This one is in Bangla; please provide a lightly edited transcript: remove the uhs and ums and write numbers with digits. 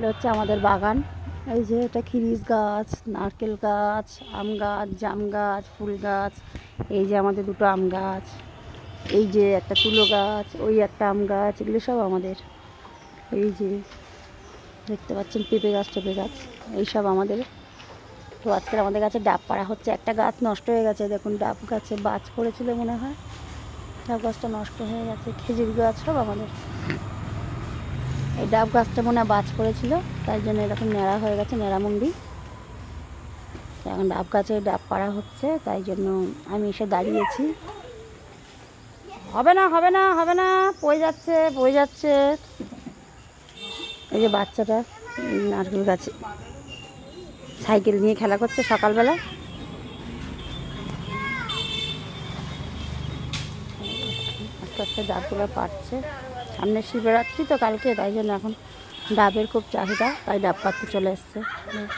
এটা হচ্ছে আমাদের বাগান। এই যে এটা খিরিস গাছ, নারকেল গাছ, আম গাছ, জাম গাছ, ফুল গাছ। এই যে আমাদের দুটো আম গাছ, এই যে একটা তুলো গাছ, ওই একটা আম গাছ, এগুলো সব আমাদের। এই যে দেখতে পাচ্ছেন পেঁপে গাছ, টেপে গাছ, এইসব আমাদের। তো আজকের আমাদের গাছে ডাব পাড়া হচ্ছে। একটা গাছ নষ্ট হয়ে গেছে, দেখুন ডাব গাছে বাজ পড়েছিল মনে হয়, ডাব গাছটা নষ্ট হয়ে গেছে। খেজুর গাছ সব আমাদের। এই ডাব গাছটা মনে হয় বাজ পড়েছিল, তাই জন্য এরকম ন্যাড়া হয়ে গেছে, ন্যাড়ামুন্ডি। এখন ডাব গাছে ডাব পাড়া হচ্ছে, তাই জন্য আমি এসে দাঁড়িয়েছি। হবে না, হবে না, হবে না, পড়ে যাচ্ছে, পড়ে যাচ্ছে। এই যে বাচ্চাটা নারকেল গাছে সাইকেল নিয়ে খেলা করছে সকালবেলা। আস্তে আস্তে ডাবগুলো পাড়ছে। সামনে শিবরাত্রি তো কালকে, তাই জন্য এখন ডাবের খুব চাহিদা, তাই ডাব পাড়তে চলে এসছে।